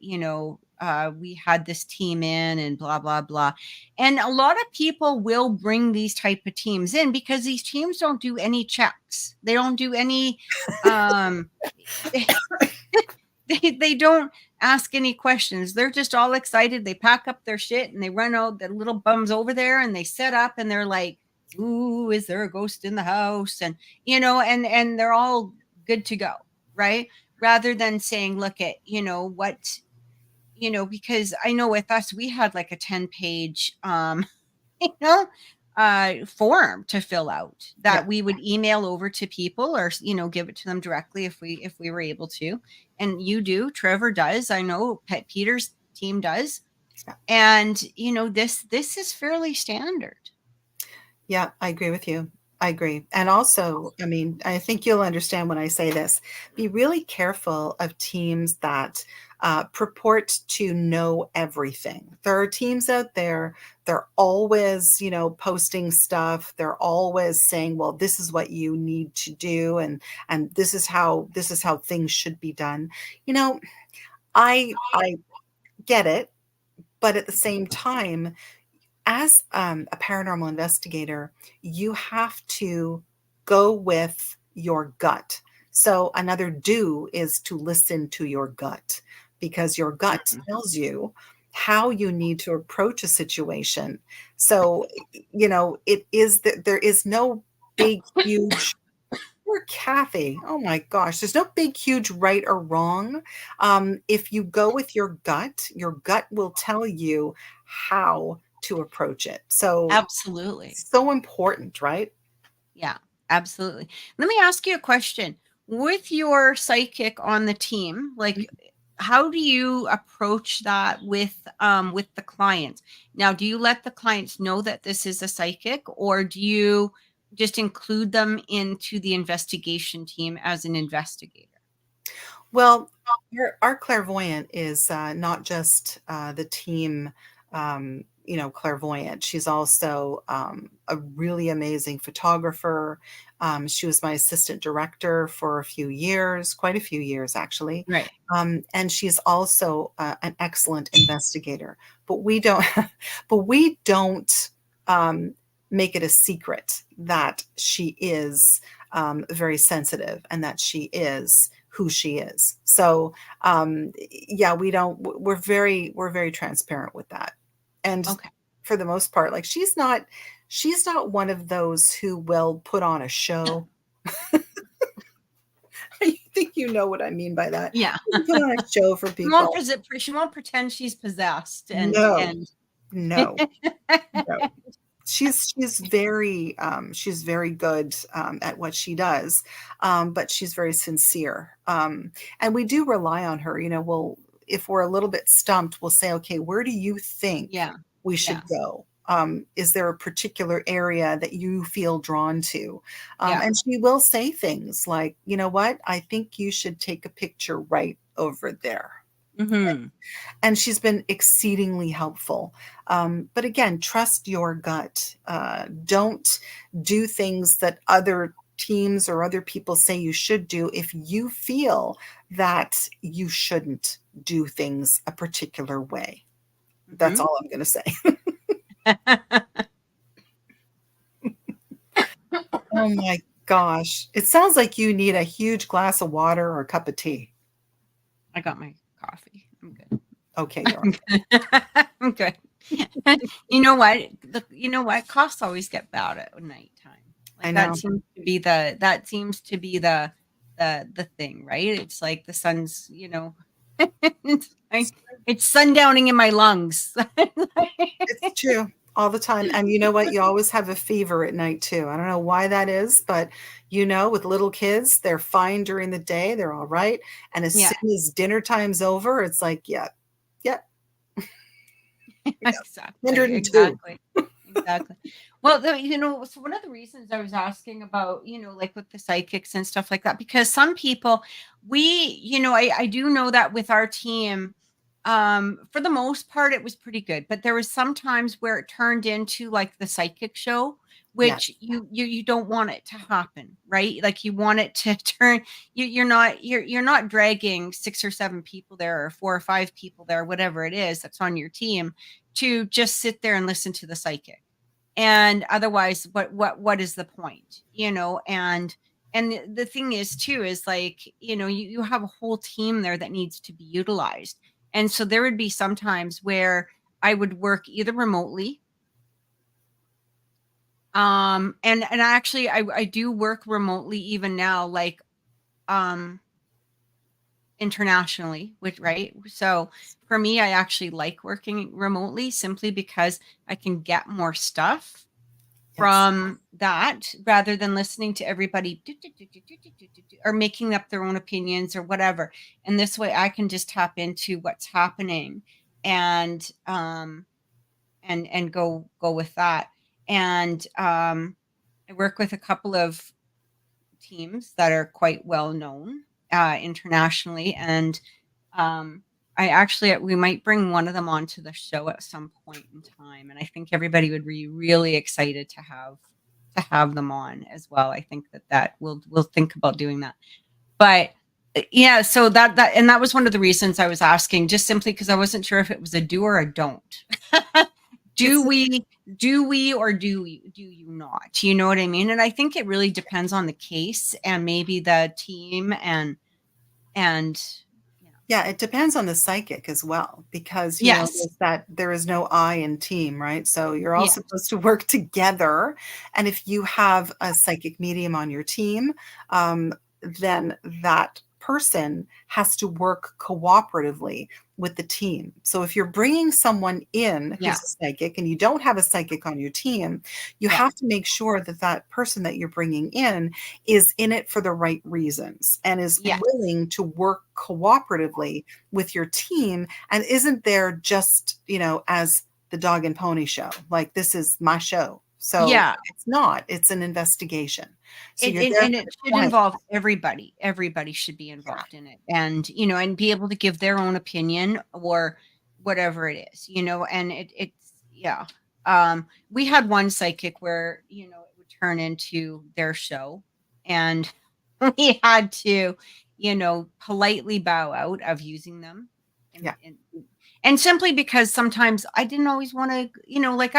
we had this team in and blah, blah, blah. And a lot of people will bring these type of teams in because these teams don't do any checks. They don't do any, they don't ask any questions. They're just all excited. They pack up their shit and they run out the little bums over there and they set up and they're like, ooh, is there a ghost in the house? And, and they're all good to go. Right. Rather than saying, look at, what, because I know with us, we had like a 10-page, form to fill out that we would email over to people or, give it to them directly if we were able to. And you do, Trevor does. I know Peter's team does. And, this is fairly standard. Yeah, I agree with you. I agree. And also, I mean, I think you'll understand when I say this. Be really careful of teams that purport to know everything. There are teams out there, they're always, posting stuff. They're always saying, well, this is what you need to do, and this is how things should be done. You know, I get it, but at the same time, as a paranormal investigator, you have to go with your gut. So another do is to listen to your gut, because your gut Mhm. tells you how you need to approach a situation. So, it is that there is no big, huge. Poor Kathy. Oh my gosh. There's no big, huge right or wrong. If you go with your gut will tell you how to approach it. So, Absolutely. so important, right? Yeah, absolutely. Let me ask you a question. With your psychic on the team, like how do you approach that with the clients? Now, do you let the clients know that this is a psychic, or do you just include them into the investigation team as an investigator? Well, our clairvoyant is not just the team, clairvoyant. She's also a really amazing photographer. She was my assistant director for a few years, quite a few years actually. Right. And she's also an excellent investigator. But we don't, but we don't um, make it a secret that she is very sensitive and that she is who she is. So yeah, we're very transparent with that. And Okay. for the most part, like she's not one of those who will put on a show. I think you know what I mean by that. Yeah. Put on a show for people. She won't pretend she's possessed No, and no, no. She's very good at what she does, but she's very sincere, and we do rely on her. We'll if we're a little bit stumped, we'll say, okay, where do you think yeah. we should Yes. go? Is there a particular area that you feel drawn to? Yeah. And she will say things like, you know what, I think you should take a picture right over there. Mhm. And she's been exceedingly helpful. But again, trust your gut. Don't do things that other teams or other people say you should do if you feel that you shouldn't do things a particular way. That's Mhm. all I'm going to say. Oh my gosh. It sounds like you need a huge glass of water or a cup of tea. I got my coffee. I'm good. Okay, you're I'm good. I'm good. You know what? Coughs always get bad at nighttime. I Like know. that seems to be the thing, right? It's like the sun's, it's like it's sundowning in my lungs. It's true all the time. And you know what? You always have a fever at night too. I don't know why that is, but with little kids, they're fine during the day. They're all right. And as Yeah. soon as dinner time's over, it's like, yeah, yeah, Exactly, 102. exactly, exactly. Well, so one of the reasons I was asking about, like with the psychics and stuff like that, because some people, I do know that with our team, for the most part, it was pretty good, but there was some times where it turned into like the psychic show, which Yes, you don't want it to happen, right? Like you want it to turn, you're not dragging six or seven people there or four or five people there, whatever it is that's on your team to just sit there and listen to the psychic. And otherwise, what is the point? And the thing is too is like, you have a whole team there that needs to be utilized. And so there would be some times where I would work either remotely, and actually I do work remotely even now, like um internationally, which right. So for me, I actually like working remotely simply because I can get more stuff yes. from that rather than listening to everybody or making up their own opinions or whatever. And this way I can just tap into what's happening and and go with that. And I work with a couple of teams that are quite well known internationally, and we might bring one of them onto the show at some point in time, and I think everybody would be really excited to have them on as well. I think that we'll think about doing that. But yeah, so that was one of the reasons I was asking, just simply because I wasn't sure if it was a do or a don't. do It's we or do you not? You know what I mean? And I think it really depends on the case and maybe the team and Yeah, it depends on the psychic as well, because, yes. there's that there is no I in team, right? So you're all Yeah. supposed to work together. And if you have a psychic medium on your team, then that person has to work cooperatively with the team. So if you're bringing someone in Yeah. who's a psychic and you don't have a psychic on your team, you Yeah. have to make sure that that person that you're bringing in it for the right reasons and is Yes. willing to work cooperatively with your team and isn't there just, as the dog and pony show. Like, this is my show. So Yeah. it's not, it's an investigation. So It you're and there and for it the should client. involve everybody. Everybody should be Yeah. involved in it, and, and be able to give their own opinion or whatever it is, and it's yeah. We had one psychic where, it would turn into their show, and we had to, politely bow out of using them, and Yeah. and and simply because sometimes I didn't always wanna, like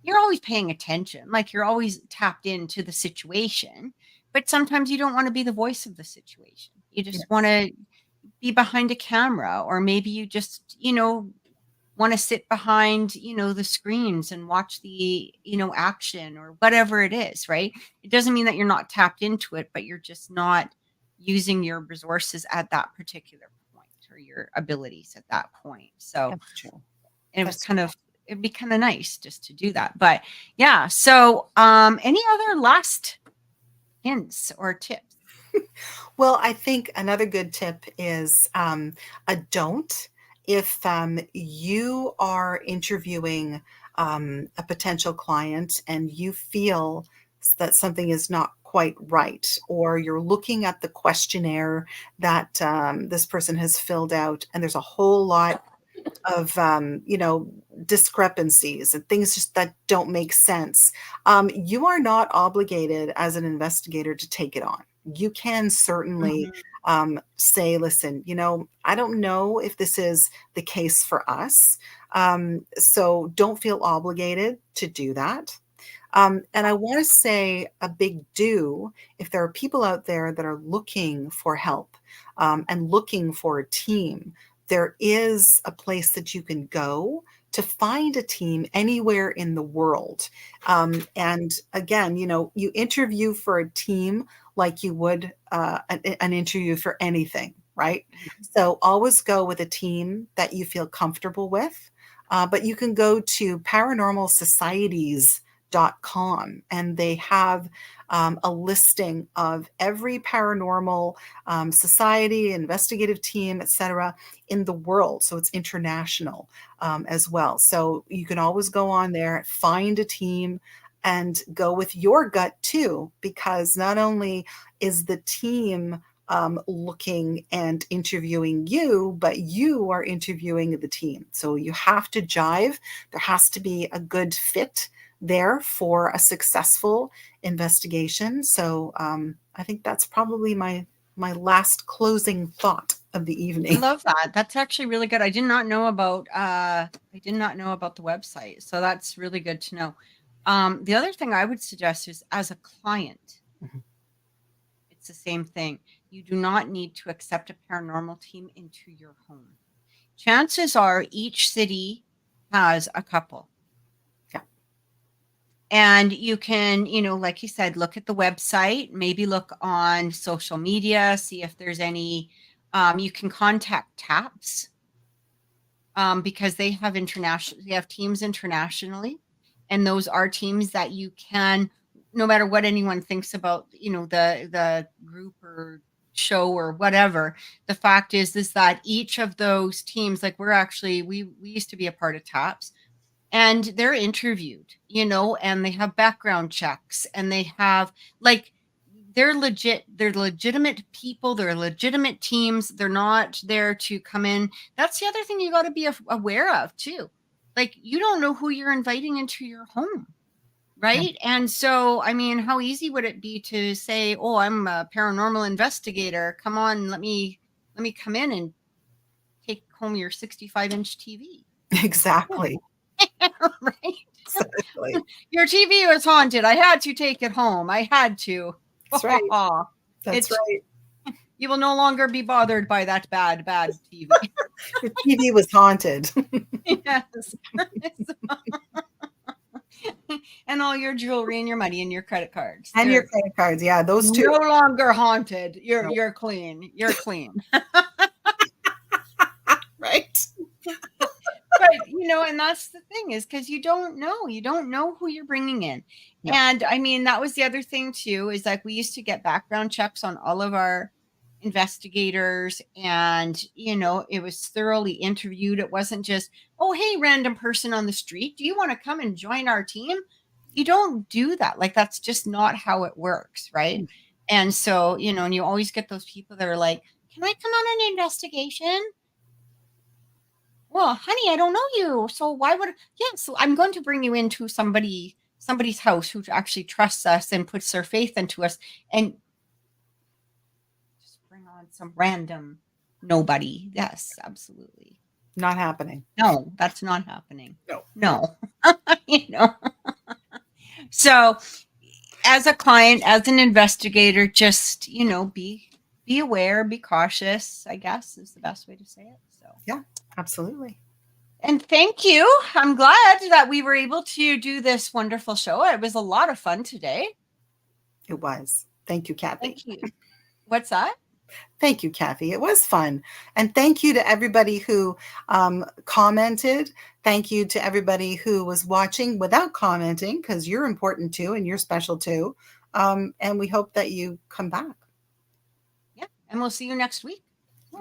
you're always paying attention, like you're always tapped into the situation, but sometimes you don't want to be the voice of the situation. You just want Yes. to be behind a camera, or maybe you just, want to sit behind, the screens and watch the, action or whatever it is, right? It doesn't mean that you're not tapped into it, but you're just not using your resources at that particular point, or your abilities at that point. So That's true. it was That's kind of it'd be kind of nice just to do that. But yeah, so any other last hints or tips? Well, I think another good tip is a don't. If you are interviewing a potential client and you feel that something is not quite right, or you're looking at the questionnaire that this person has filled out, and there's a whole lot of discrepancies and things just that don't make sense, you are not obligated as an investigator to take it on. You can certainly Mhm. say, listen, I don't know if this is the case for us, so don't feel obligated to do that. And I want to say a big do if there are people out there that are looking for help and looking for a team. There is a place that you can go to find a team anywhere in the world. And again, you interview for a team like you would an interview for anything, right? Mhm. So always go with a team that you feel comfortable with. But you can go to paranormal societies.com, and they have a listing of every paranormal society, investigative team, etc., in the world. So it's international as well. So you can always go on there, find a team, and go with your gut too, because not only is the team looking and interviewing you, but you are interviewing the team. So you have to jive. There has to be a good fit there for a successful investigation. So I think that's probably my last closing thought of the I evening. love that. That's actually really good. I did not know about the website. So that's really good to know. The other thing I would suggest is, as a client, Mhm. it's the same thing. You do not need to accept a paranormal team into your home. Chances are each city has a couple. Yeah. And you can, like you said, look at the website, maybe look on social media, see if there's any, you can contact TAPS, because they have teams internationally. And those are teams that you can, no matter what anyone thinks about, the group or show or whatever, the fact is that each of those teams, like we used to be a part of TAPS. and they're interviewed, and they have background checks, and they have like they're legitimate people, they're legitimate teams. They're not there to come in. That's the other thing you got to be aware of too. Like, you don't know who you're inviting into your home, right? And so, I mean, how easy would it be to say, oh, I'm a paranormal investigator, come on, let me come in and take home your 65-inch TV. Exactly. Right? Exactly. Your TV was haunted. I had to take it home. I had to. That's right. That's right. You will no longer be bothered by that bad TV. Your TV was haunted. Yes. And all your jewelry and your money and your credit cards. And your credit cards. Yeah, those two. No longer haunted. You're clean. You're clean. Right. But, and that's the thing, is because you don't know who you're bringing in. No. And I mean, that was the other thing too, is like we used to get background checks on all of our investigators, and it was thoroughly interviewed. It wasn't just, oh, hey, random person on the street, do you want to come and join our team? You don't do that. Like, that's just not how it works, right? Mm. And so, and you always get those people that are like, can I come on an investigation? Well, honey, I don't know you, so why would? So I'm going to bring you into somebody's house who actually trusts us and puts their faith into us, and just bring on some random nobody. Yes, absolutely not happening. No, that's not happening. No. So, as a client, as an investigator, just be aware, be cautious, I guess, is the best way to say it. So yeah. Absolutely. And thank you. I'm glad that we were able to do this wonderful show. It was a lot of fun today. It was. Thank you, Cathy. Thank you. What's that? Thank you, Cathy. It was fun. And thank you to everybody who commented. Thank you to everybody who was watching without commenting, because you're important too and you're special too. And we hope that you come back. Yeah. And we'll see you next week.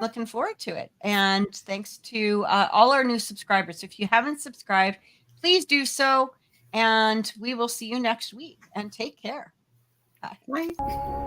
Looking forward to it. And thanks to all our new subscribers. If you haven't subscribed, please do so. And we will see you next week. And take care. Bye. Bye.